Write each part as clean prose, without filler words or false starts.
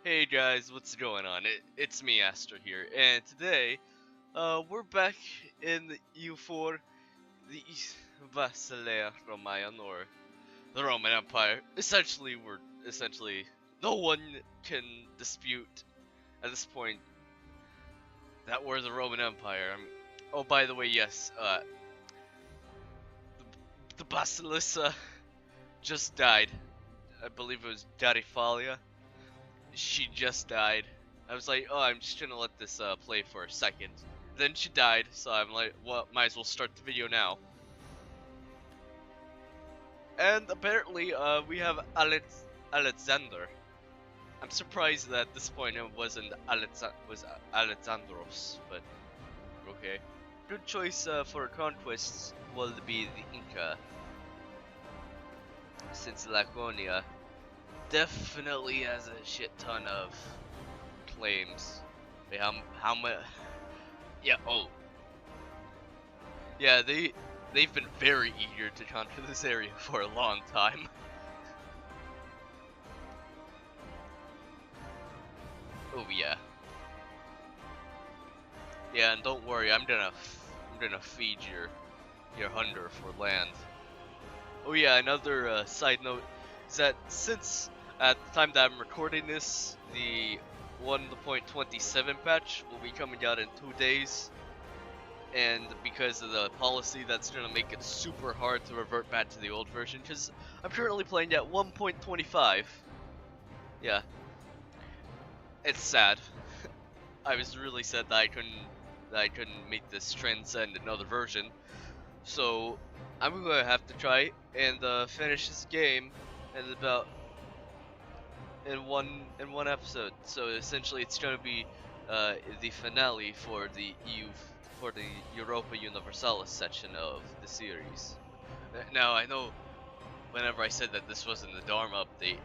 Hey guys, what's going on? It's me, Astor here, and today, we're back in the EU4, the Basilea Rhomaion, or the Roman Empire. Essentially, no one can dispute at this point that we're the Roman Empire. Oh, by the way, yes, the Basilissa just died. I believe it was Darifalia. She just died. I was like, oh, I'm just gonna let this play for a second. Then she died, so I'm like, well, might as well start the video now. And apparently, we have Alexander. I'm surprised that at this point it wasn't Alexandros, but okay. Good choice for conquests will be the Inca, since Laconia definitely has a shit ton of claims. Wait, how much? Yeah. Oh. Yeah. They've been very eager to conquer this area for a long time. Oh yeah. Yeah, and don't worry, I'm gonna feed your hunger for land. Oh yeah, another side note is that since at the time that I'm recording this, the 1.27 patch will be coming out in 2 days, and because of the policy, that's gonna make it super hard to revert back to the old version, because I'm currently playing at 1.25. Yeah. It's sad. I was really sad that I couldn't make this transcend another version. So I'm gonna have to try and finish this game in one episode. So essentially, it's gonna be the finale for the Europa Universalis section of the series. Now I know, whenever I said that this wasn't the Dharma update,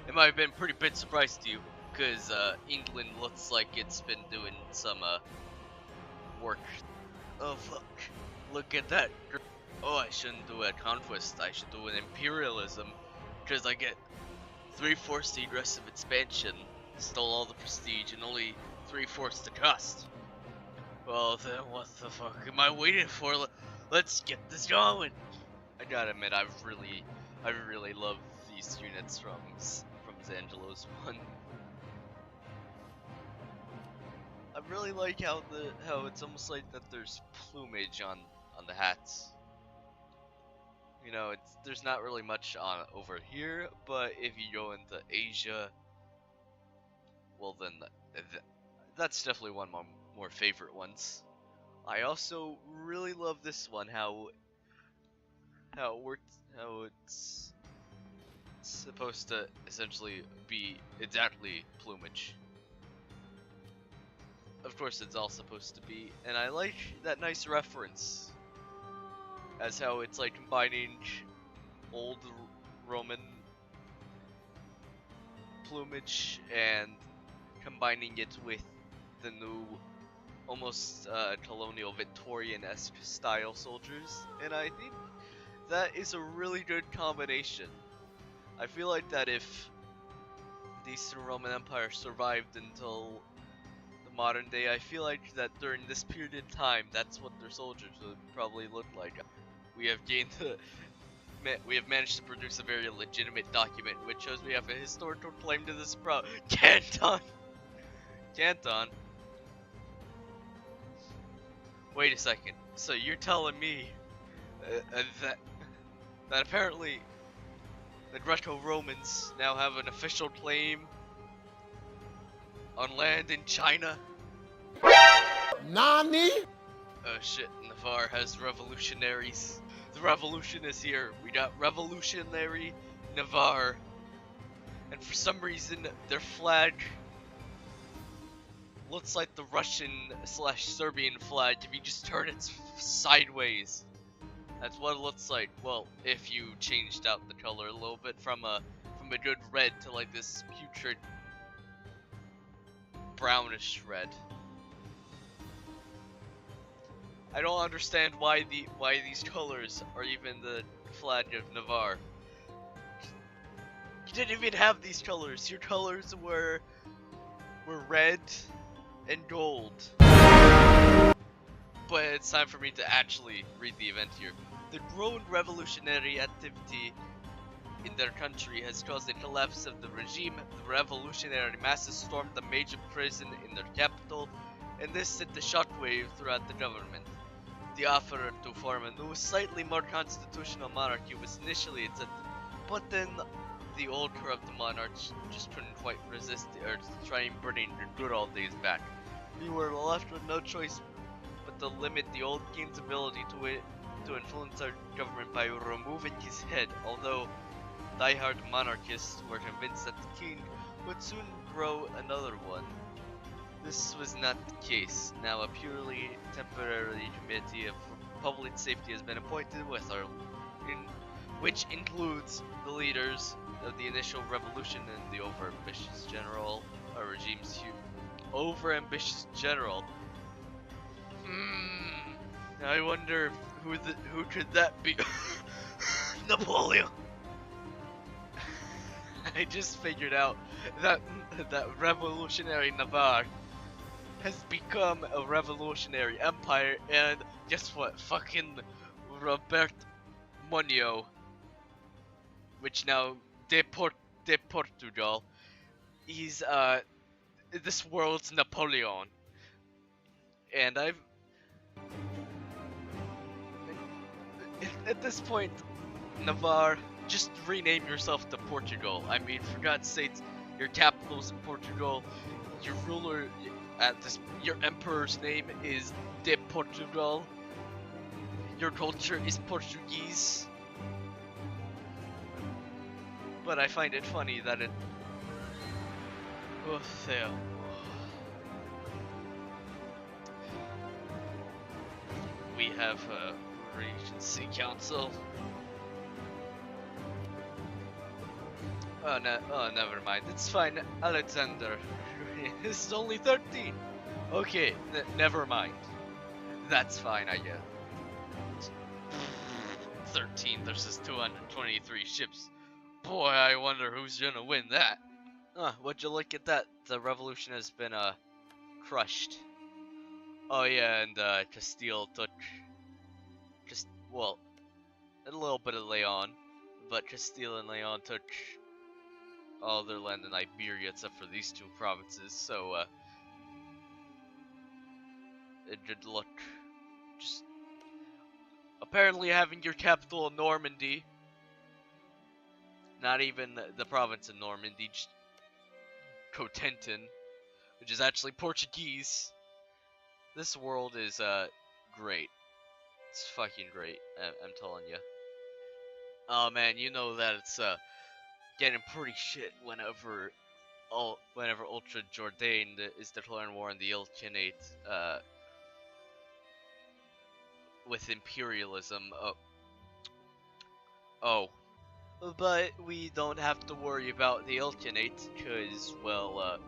it might have been a pretty bit surprise to you, because England looks like it's been doing some work. Oh fuck! Look at that. Oh, I shouldn't do a conquest. I should do an imperialism, because I get 3/4 the aggressive expansion, stole all the prestige, and only 3/4 the cost. Well then, what the fuck am I waiting for? Let's get this going. I gotta admit, I really love these units from Zangelo's one. I really like how it's almost like that there's plumage on the hats. You know, there's not really much on over here, but if you go into Asia, well then that's definitely one of my more favorite ones. I also really love this one, how it's supposed to essentially be exactly plumage. Of course, it's all supposed to be, and I like that nice reference as how it's like combining old Roman plumage and combining it with the new, almost colonial Victorian-esque style soldiers, and I think that is a really good combination. I feel like that if the Eastern Roman Empire survived until the modern day, I feel like that during this period of time, that's what their soldiers would probably look like. We have managed to produce a very legitimate document, which shows we have a historical claim to this Canton. Wait a second. So you're telling me that apparently the Greco-Romans now have an official claim on land in China? Nani? Oh shit, Navarre has revolutionaries. The revolution is here. We got revolutionary Navarre. And for some reason, their flag looks like the Russian/Serbian flag if you just turn it sideways. That's what it looks like. Well, if you changed out the color a little bit from a good red to like this putrid brownish red. I don't understand why these colors are even the flag of Navarre. You didn't even have these colors. Your colors were were red and gold. But it's time for me to actually read the event here. The growing revolutionary activity in their country has caused the collapse of the regime. The revolutionary masses stormed the major prison in their capital, and this sent a shockwave throughout the government. The offer to form a new, slightly more constitutional monarchy was initially accepted, but then the old corrupt monarchs just couldn't quite resist the urge to try and bring their good old days back. We were left with no choice but to limit the old king's ability to influence our government by removing his head, although die-hard monarchists were convinced that the king would soon grow another one. This was not the case. Now a purely temporary committee of public safety has been appointed which includes the leaders of the initial revolution and the over-ambitious general, our regime's over-ambitious general. I wonder who could that be? Napoleon. I just figured out that revolutionary Navarre has become a revolutionary empire, and guess what? Fucking Robert Monio, which now de Portugal, he's this world's Napoleon, and at this point, Navarre, just rename yourself to Portugal. I mean, for God's sakes, your capital's in Portugal. Your ruler your emperor's name is de Portugal. Your culture is Portuguese. But I find it funny that it. Oh, there. We have a Regency Council. Oh, never mind. It's fine. Alexander is only 13. Okay, never mind. That's fine, I guess. 13 versus 223 ships. Boy, I wonder who's gonna win that. Would you look at that? The revolution has been, crushed. Oh yeah, and, Castile took... well, a little bit of Leon, but Castile and Leon took all their land in Iberia except for these two provinces, so, good luck. Just apparently having your capital in Normandy, not even the province of Normandy, just Cotentin, which is actually Portuguese. This world is, great. It's fucking great, I'm telling you. Oh man, you know that it's, getting pretty shit whenever Ultra Jourdain is declaring war on the Ilkhanate, with imperialism. But we don't have to worry about the Ilkhanate, because, well,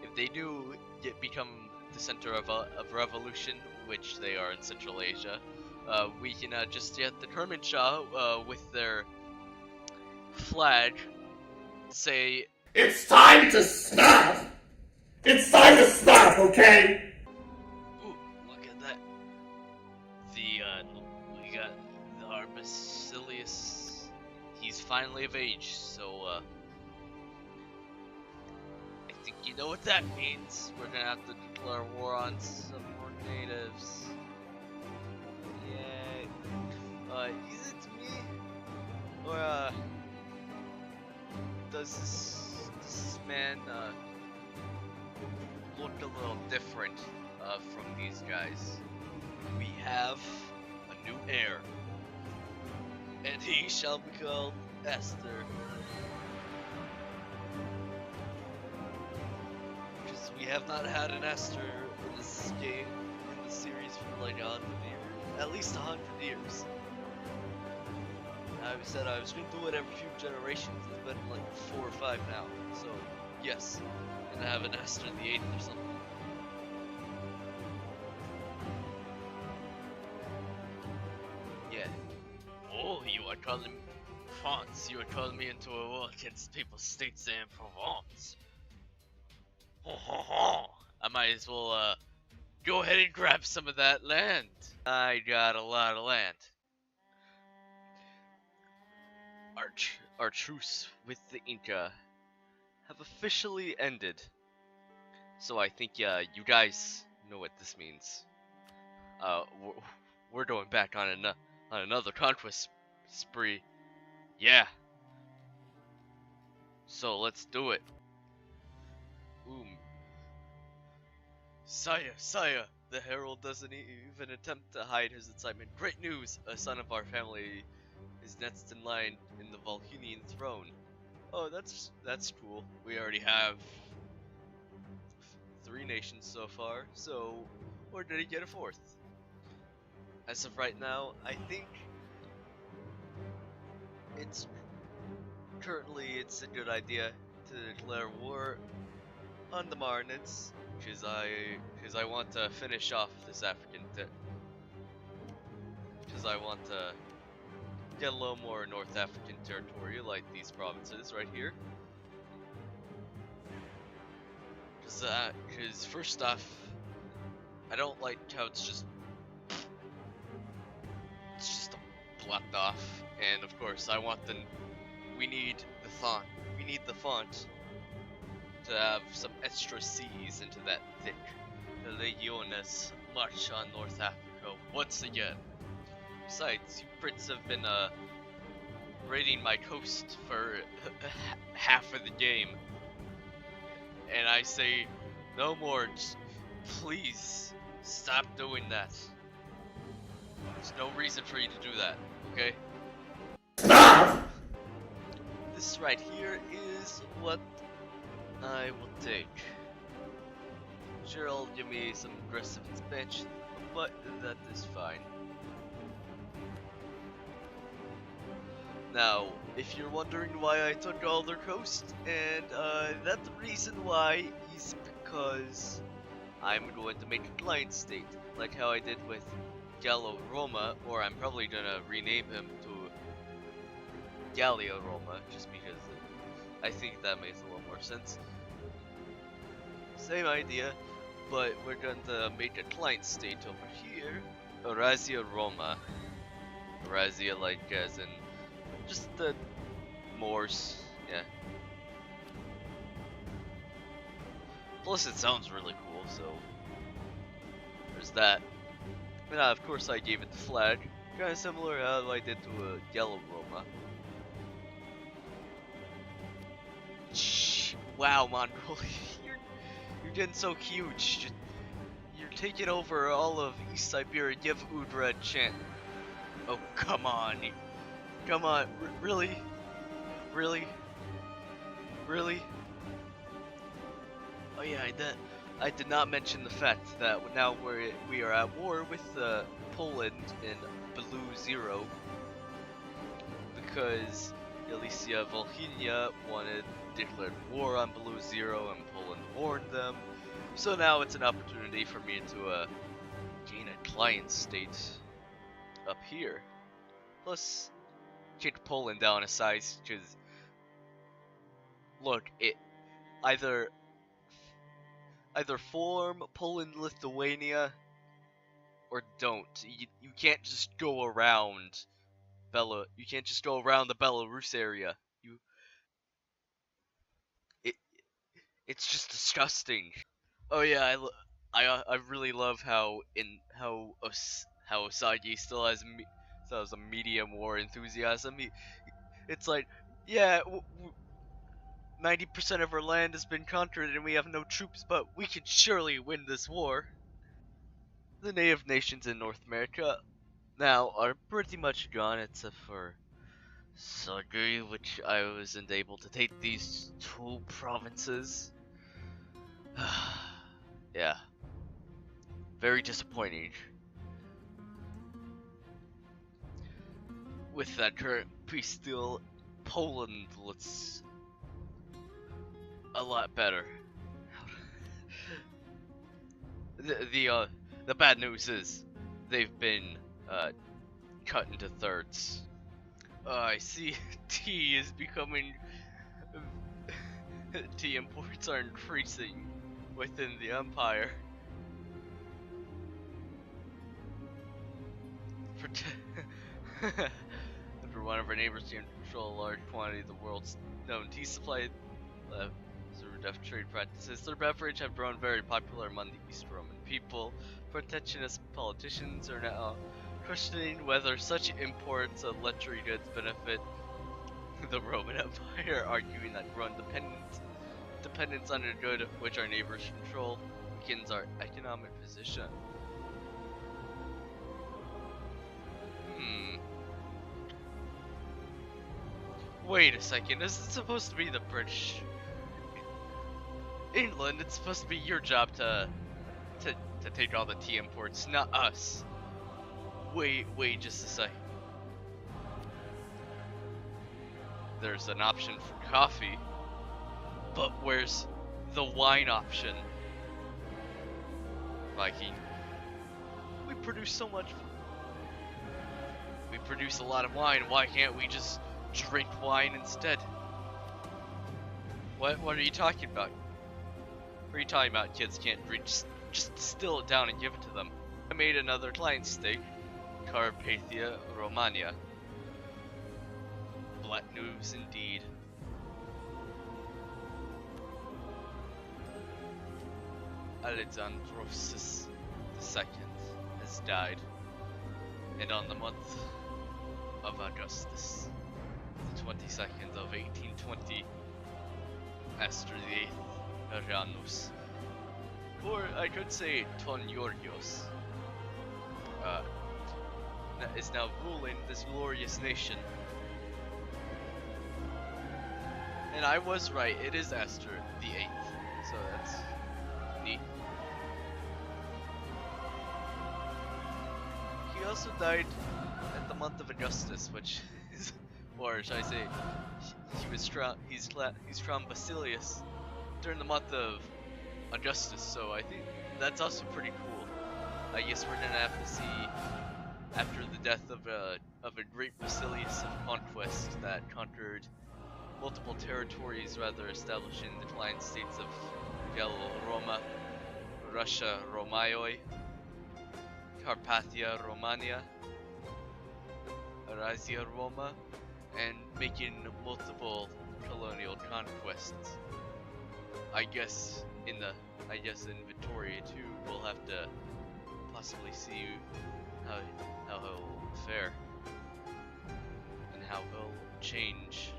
if they do become the center of revolution, which they are in Central Asia, we can just get the Kermanshah with their flag say, "It's time to snap! It's time to snap, okay?" Ooh, look at that. We got our Basilea. He's finally of age, so, I think you know what that means. We're gonna have to declare war on some more natives. Yay. Is it me? Or, does this man, look a little different, from these guys? We have a new heir, and he shall be called Esther. Because we have not had an Esther in this game, in the series for like 100 years, at least 100 years. I said I was going to do it every few generations. It's been like 4 or 5 now. So, yes. I'm going to have an Esther the 8th or something. Yeah. Oh, you are calling France. You are calling me into a war against People's States and Provence. might as well go ahead and grab some of that land. I got a lot of land. Our truce with the Inca have officially ended. So I think you guys know what this means. We're going back on another conquest spree. Yeah. So let's do it. Sire, the herald doesn't even attempt to hide his excitement. Great news! A son of our family is next in line in the Volhynian throne. Oh, that's cool. We already have 3 nations so far, so we're gonna get a 4th. As of right now, I think it's a good idea to declare war on the Marnids, because I want to finish off this African because I want to get a little more North African territory, like these provinces right here. Because first off, I don't like how it's just blocked off, and of course we need the font to have some extra C's into that thick Legiones march on North Africa once again. Besides, you Brits have been raiding my coast for half of the game, and I say no more. Just please stop doing that. There's no reason for you to do that, okay? Stop! This right here is what I will take. Sure, it'll give me some aggressive expansion, but that is fine. Now, if you're wondering why I took all their coast, and that the reason why is because I'm going to make a client state, like how I did with Gallo Roma, or I'm probably gonna rename him to Gallia Roma, just because I think that makes a little more sense. Same idea, but we're going to make a client state over here, Orazia Roma. Orazia, like as in just the Moors, yeah. Plus it sounds really cool, so there's that. And of course I gave it the flag, kinda similar how I did to a Yellow Roma. Wow, Mongolia, you're getting so huge. You're taking over all of East Siberia. Give Udra a chance. Oh, come on. Come on. Really? Really? Really? Oh yeah, I did not mention the fact that now we are at war with Poland in Below Zero, because Elysia Volhynia declared war on Below Zero and Poland warned them. So now it's an opportunity for me to gain a client state up here. Plus, kick Poland down a size, because look, it either form Poland-Lithuania or don't. You can't just go around You can't just go around the Belarus area. It's just disgusting. Oh yeah, I really love how Osagi still has a medium war enthusiasm. It's like, yeah, 90% of our land has been conquered and we have no troops, but we can surely win this war. The native nations in North America now are pretty much gone, except for Sagui, which I wasn't able to take these 2 provinces. Yeah. Very disappointing. With that current peace deal, Poland looks a lot better. The bad news is they've been cut into thirds. I see tea imports are increasing. within the empire. For one of our neighbors to control a large quantity of the world's known tea supply through deaf trade practices. Their beverage have grown very popular among the East Roman people. Protectionist politicians are now questioning whether such imports of luxury goods benefit the Roman Empire, arguing that growing dependence on a good which our neighbors control weakens our economic position. Wait a second, this is supposed to be the British. England, it's supposed to be your job to take all the tea imports, not us. Wait just a sec. There's an option for coffee, but where's the wine option? Viking. We produce a lot of wine, why can't we just drink wine instead? What are you talking about? What are you talking about? Kids can't drink, just distill it down and give it to them. I made another client steak, Carpathia Romania. Black news indeed. Alexandros II has died, and on the month of Augustus, the 22nd of 1820, Astor VIII Janus, or I could say Toniorgios, is now ruling this glorious nation. And I was right, it is Astor VIII, so that's neat. He also died at the month of Augustus, which is, or should I say, he's from Basilea during the month of Augustus, so I think that's also pretty cool. I guess we're gonna have to see, after the death of a great Basileus of Conquest that conquered multiple territories, rather establishing the client states of Roma, Russia Rhomaion, Carpathia Romania, Eurasia Roma, and making multiple colonial conquests. I guess in Victoria too, we'll have to possibly see how he'll fare and how he'll change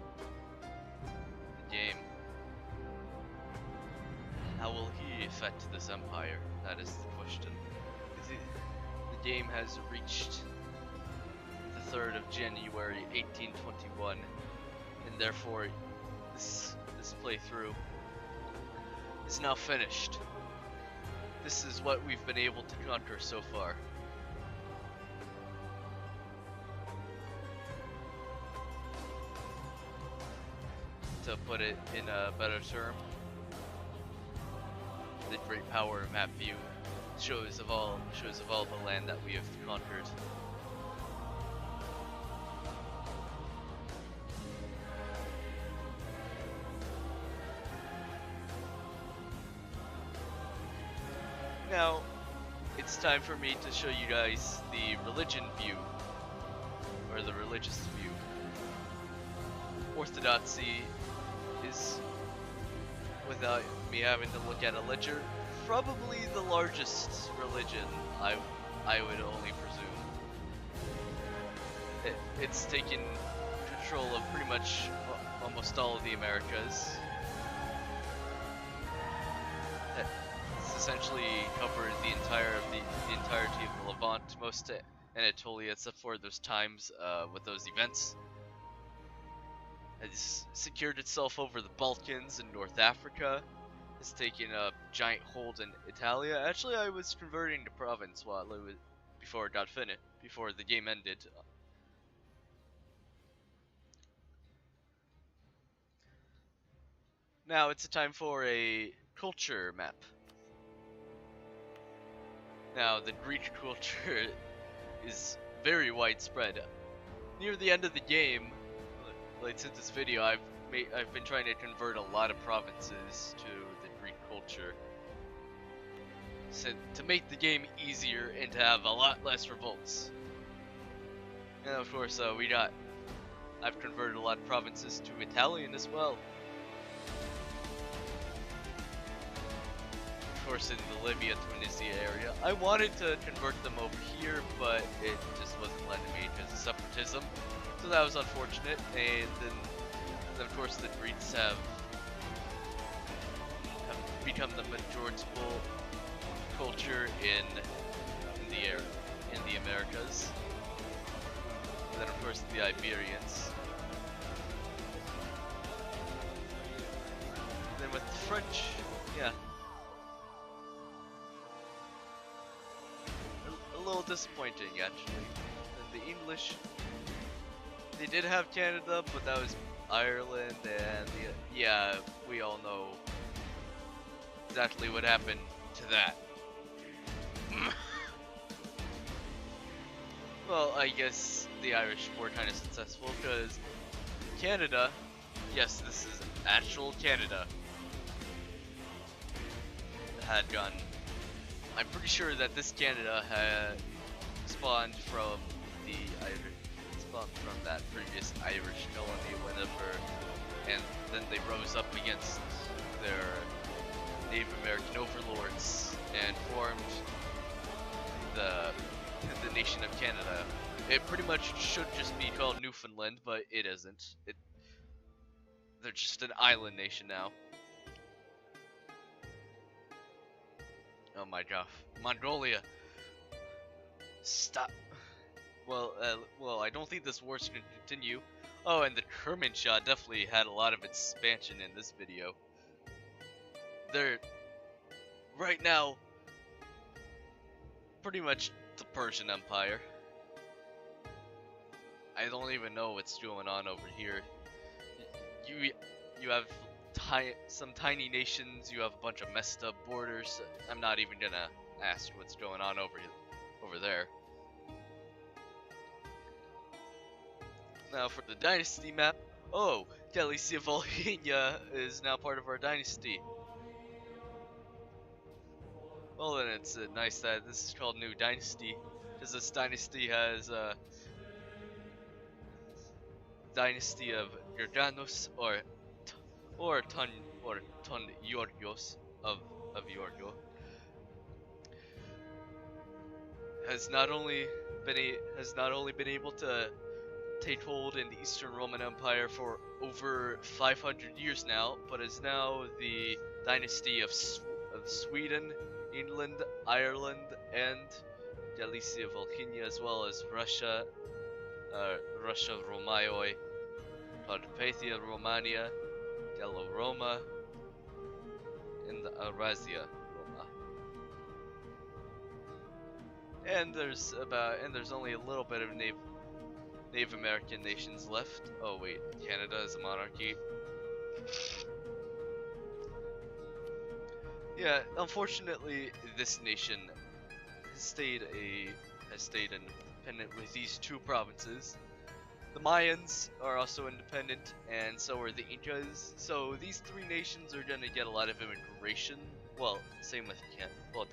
the game. How will he affect this empire? That is the question. The game has reached the 3rd of January 1821, and therefore this playthrough is now finished. This is what we've been able to conquer so far. To put it in a better term, the Great Power map view shows of all the land that we have conquered. Now, it's time for me to show you guys the religion view, or the religious view. Orthodoxy is, without me having to look at a ledger, probably the largest religion, I would only presume. It's taken control of pretty much almost all of the Americas. It's essentially covered the entirety of the Levant, most of Anatolia, except for those times with those events. Has secured itself over the Balkans and North Africa. Has taken a giant hold in Italia. Actually, I was converting to province before it got finished, before the game ended. Now it's a time for a culture map. Now the Greek culture is very widespread. Near the end of the game, like since this video, I've been trying to convert a lot of provinces to the Greek culture. to make the game easier and to have a lot less revolts. And of course, I've converted a lot of provinces to Italian as well. Of course, in the Libya, Tunisia area. I wanted to convert them over here, but it just wasn't letting me because of separatism. So that was unfortunate. And then of course, the Greeks have become the majority culture in the Americas. And then of course the Iberians. And then with the French, yeah. A little disappointing actually. And the English, they did have Canada, but that was Ireland, and yeah, we all know exactly what happened to that. Well, I guess the Irish were kind of successful because Canada, yes, this is actual Canada, had gone. I'm pretty sure that this Canada had spawned from that previous Irish colony whenever, and then they rose up against their Native American overlords and formed the nation of Canada. It pretty much should just be called Newfoundland, but it isn't. They're just an island nation now. Oh my god, Mongolia! Stop. Well, I don't think this war's gonna continue. Oh, and the Kermanshah definitely had a lot of expansion in this video. They're right now pretty much the Persian Empire. I don't even know what's going on over here. You have some tiny nations. You have a bunch of messed up borders. I'm not even gonna ask what's going on over there. Now for the dynasty map. Oh, Galicia Volhynia is now part of our dynasty. Well then, it's nice that this is called New Dynasty, because this dynasty has dynasty of Gerganos or Ton Yorgios of Yorgo has not only been able to take hold in the Eastern Roman Empire for over 500 years now, but is now the dynasty of Sweden, England, Ireland, and Galicia Volhynia, as well as Russia, Rhomaion, Carpathia Romania, Roma, and Eurasia Roma. And there's only a little bit of Native American nations left. Oh wait, Canada is a monarchy. Yeah, unfortunately, this nation has stayed independent with these two provinces. The Mayans are also independent, and so are the Incas. So these three nations are gonna get a lot of immigration. Well, same with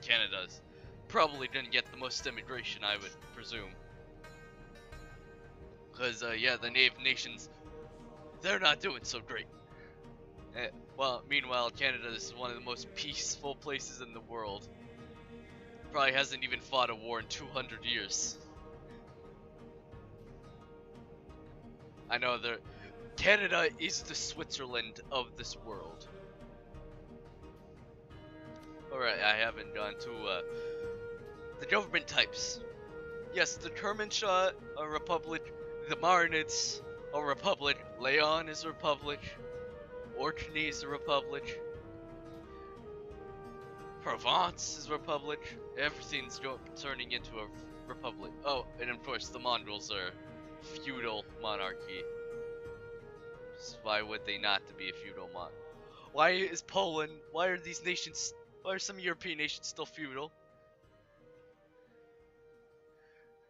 Canada's probably gonna get the most immigration, I would presume. Because, yeah, the native nations, they're not doing so great. Well, meanwhile, Canada is one of the most peaceful places in the world. Probably hasn't even fought a war in 200 years. I know Canada is the Switzerland of this world. Alright, I haven't gone to, the government types. Yes, the Kermanshah, a republic. The Marinids, a republic. Leon is a republic. Orkney is a republic. Provence is a republic. Everything's turning into a republic. Oh, and of course the Mongols are feudal monarchy. So why would they not to be a feudal monarchy? Why is Poland? Why are some European nations still feudal?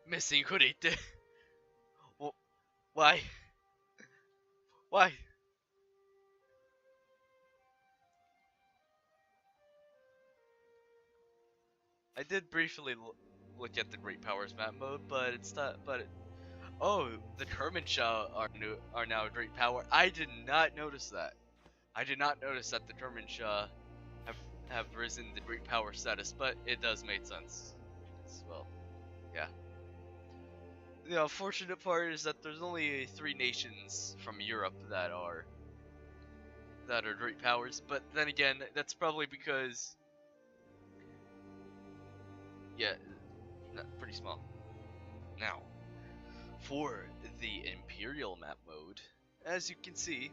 Missing Kurite. Well, why? Why? I did briefly look at the Great Powers map mode, but it's not. Oh, the Kermanshaw are now a great power. I did not notice that. I did not notice that the Kermanshaw have risen the great power status, but it does make sense. Well, yeah. The unfortunate part is that there's only 3 nations from Europe that are great powers, but then again, that's probably because, yeah, pretty small. Now, for the Imperial map mode, as you can see,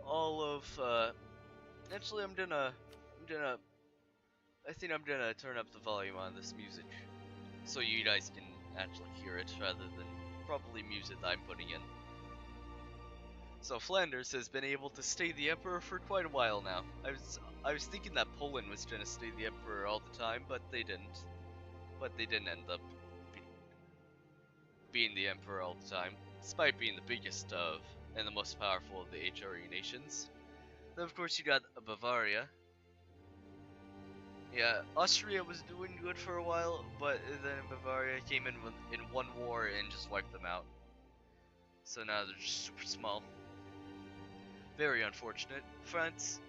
all of actually I think I'm gonna turn up the volume on this music so you guys can actually hear it rather than probably music that I'm putting in. So Flanders has been able to stay the emperor for quite a while now. I was thinking that Poland was gonna stay the emperor all the time, but they didn't. But they didn't end up being the emperor all the time, despite being the biggest of and the most powerful of the HRE nations. Then of course you got Bavaria. Yeah, Austria was doing good for a while, but then Bavaria came in one war and just wiped them out. So now they're just super small. Very unfortunate. France,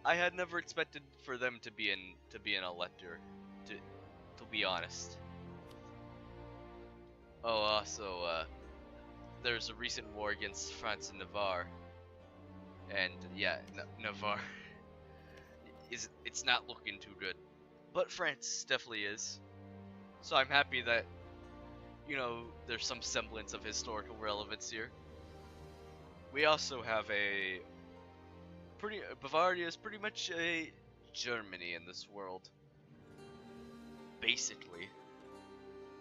I had never expected for them to be an elector, to be honest. Oh, also, there's a recent war against France and Navarre, and yeah, Navarre it's not looking too good, but France definitely is. So I'm happy that, you know, there's some semblance of historical relevance here. We also have Bavaria is pretty much a Germany in this world. Basically.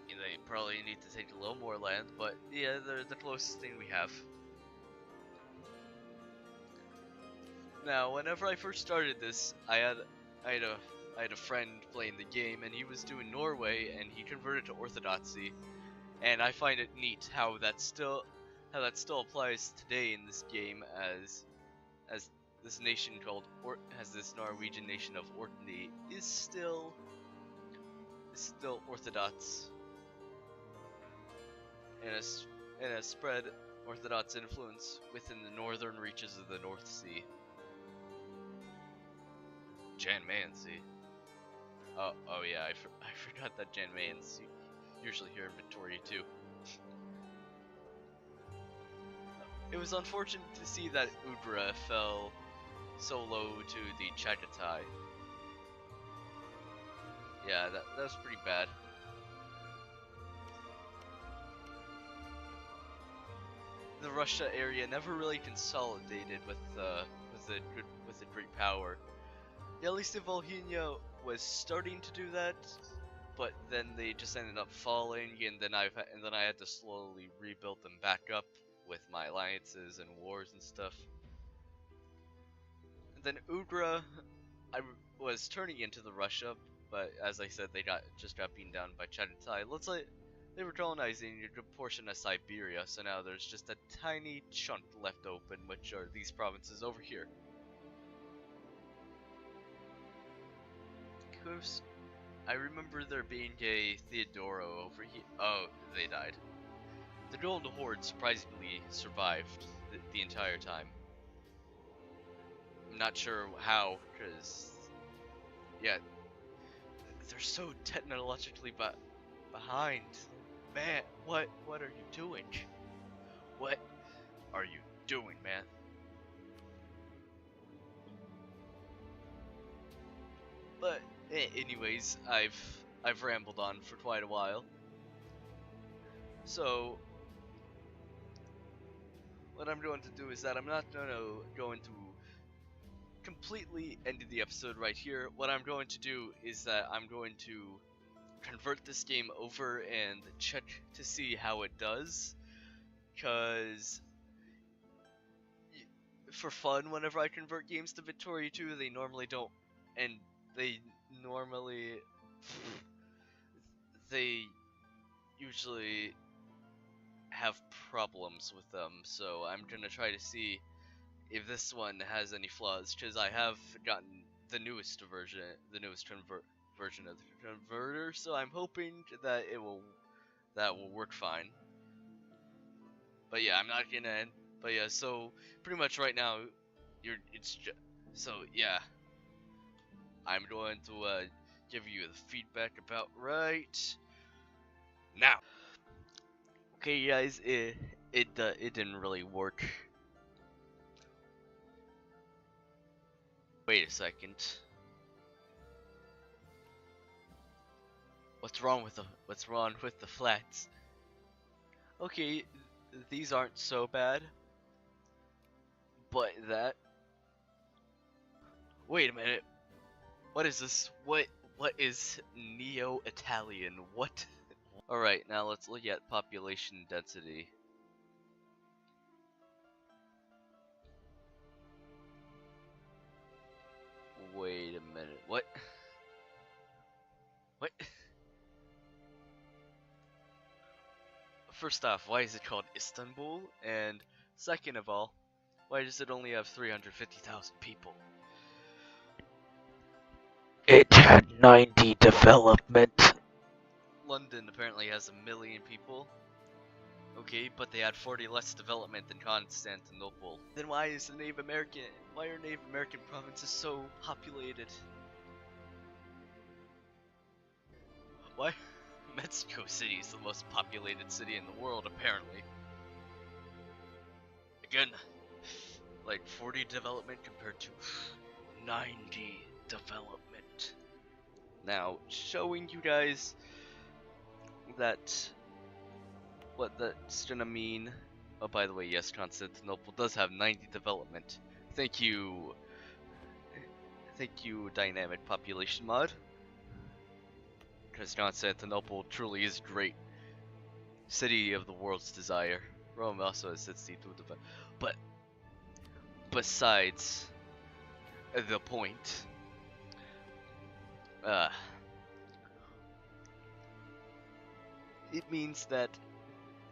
They probably need to take a little more land, but yeah, they're the closest thing we have. Now, whenever I first started this, I had a friend playing the game, and he was doing Norway, and he converted to Orthodoxy, and I find it neat how that still applies today in this game, as this nation has this Norwegian nation of Orkney is still Orthodox, and has spread Orthodox influence within the northern reaches of the North Sea. Jan Mayen's. Oh yeah, I forgot that Jan Mayen's usually here in Victoria too. It was unfortunate to see that Udra fell so low to the Chagatai. Yeah, that was pretty bad. The Russia area never really consolidated with a great power. Yeah, at least in Volhynia was starting to do that, but then they just ended up falling, and then I had to slowly rebuild them back up with my alliances and wars and stuff. And then Ugra, I was turning into the Russia, but as I said, they just got beaten down by Chagatai. Looks like they were colonizing a good portion of Siberia, so now there's just a tiny chunk left open, which are these provinces over here. I remember there being a Theodoro over here. Oh, they died. The Golden Horde surprisingly survived the entire time. I'm not sure how, because yeah, they're so technologically behind. Man, what are you doing? What are you doing, man? But anyways, I've rambled on for quite a while. So what I'm going to do is that I'm not going to go into completely end the episode right here. What I'm going to do is that I'm going to convert this game over and check to see how it does, because for fun, whenever I convert games to Victoria 2, they normally don't, and they usually have problems with them, so I'm gonna try to see if this one has any flaws, because I have gotten the newest version of the converter. So I'm hoping that that will work fine. But yeah, I'm not gonna. But yeah, so pretty much right now, so yeah, I'm going to give you the feedback about right now. Okay, guys, it didn't really work. Wait a second. What's wrong with the flats? Okay, these aren't so bad. But that. Wait a minute. What is this? What is Neo-Italian? What? Alright, now let's look at population density. Wait a minute. What? What? First off, why is it called Istanbul? And second of all, why does it only have 350,000 people? It had 90 development. London apparently has 1 million people. Okay, but they had 40 less development than Constantinople. Then why are Native American provinces so populated? Why? Mexico City is the most populated city in the world, apparently. Again, like 40 development compared to 90 development. Now, showing you guys that what that's gonna mean. Oh, by the way, yes, Constantinople does have 90 development. Thank you, dynamic population mod. Because Constantinople truly is great. City of the world's desire. Rome also has 62 development. But besides the point, it means that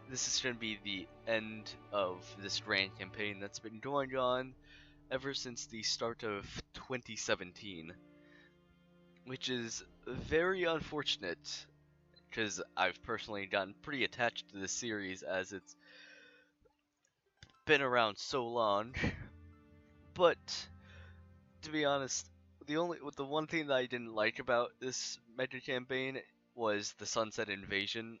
this is going to be the end of this grand campaign that's been going on ever since the start of 2017, which is very unfortunate because I've personally gotten pretty attached to this series as it's been around so long. But to be honest, the one thing that I didn't like about this mega campaign was the Sunset Invasion.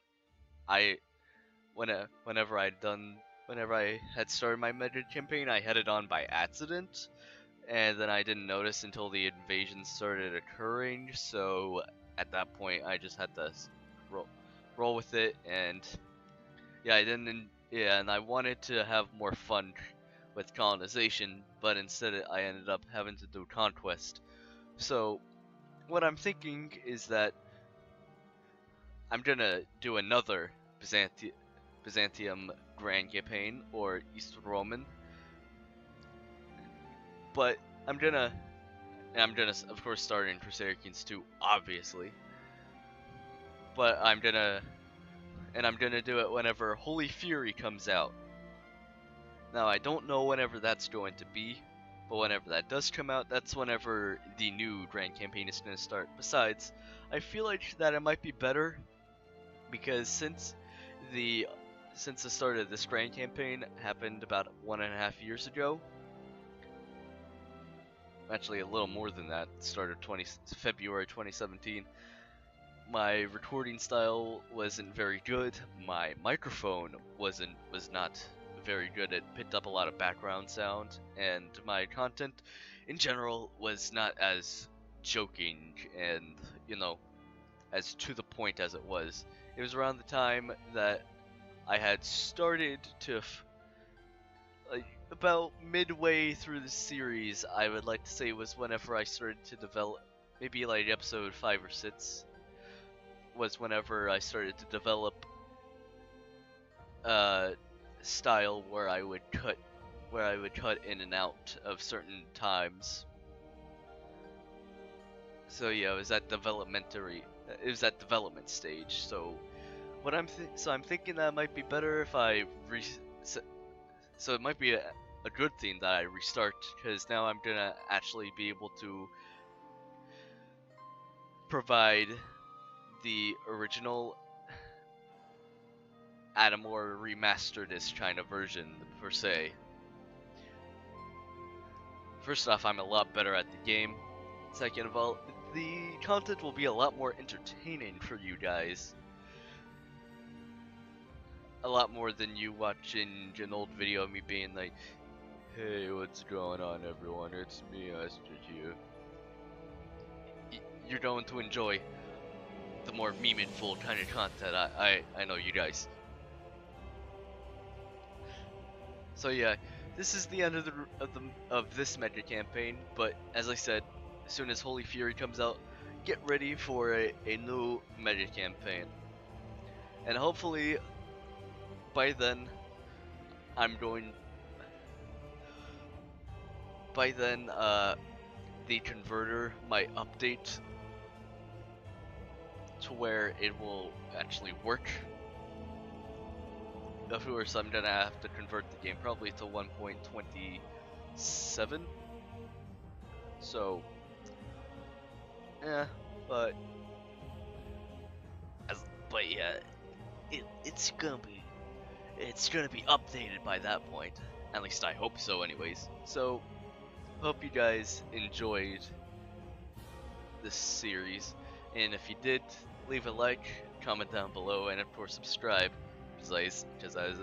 Whenever I had started my mega campaign, I had it on by accident, and then I didn't notice until the invasion started occurring. So at that point, I just had to roll with it, and yeah, and I wanted to have more fun with colonization, but instead I ended up having to do conquest. So what I'm thinking is that I'm gonna do another Byzantium Grand Campaign or East Roman, but I'm gonna of course start in Crusader Kings 2, obviously, but I'm gonna do it whenever Holy Fury comes out. Now I don't know whenever that's going to be, but whenever that does come out, that's whenever the new Grand Campaign is going to start. Besides, I feel like that it might be better because since the start of this Grand Campaign happened about 1.5 years ago, actually a little more than that, started February 2017, my recording style wasn't very good, my microphone was not very good, it picked up a lot of background sound, and my content in general was not as joking and, as to the point as it was. It was around the time that I had started to, about midway through the series, I would like to say was whenever I started to develop, maybe like episode 5 or 6, was whenever I started to develop style where I would cut in and out of certain times. So yeah, it was that development stage. So what I'm thinking that it might be better if I so it might be a good thing that I restart, because now I'm gonna actually be able to provide the original at a more remastered-ish kind of version, per se. First off, I'm a lot better at the game. Second of all, the content will be a lot more entertaining for you guys. A lot more than you watching an old video of me being like, "Hey, what's going on, everyone? It's me, Astrid here." You're going to enjoy the more meaningful kind of content. I know you guys. So yeah, this is the end of this mega campaign. But as I said, as soon as Holy Fury comes out, get ready for a new mega campaign. And hopefully by then, the converter might update to where it will actually work. Of course, I'm gonna have to convert the game probably to 1.27. So, yeah, but yeah, it's gonna be updated by that point. At least I hope so, anyways. So, hope you guys enjoyed this series, and if you did, leave a like, comment down below, and of course subscribe, because as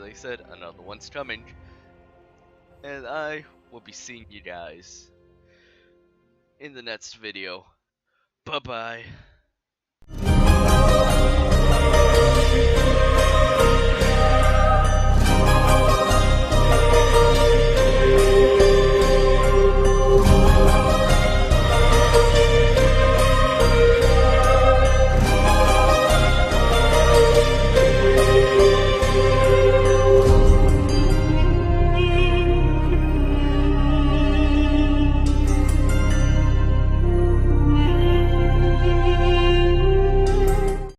I said, another one's coming, and I will be seeing you guys in the next video. Bye bye.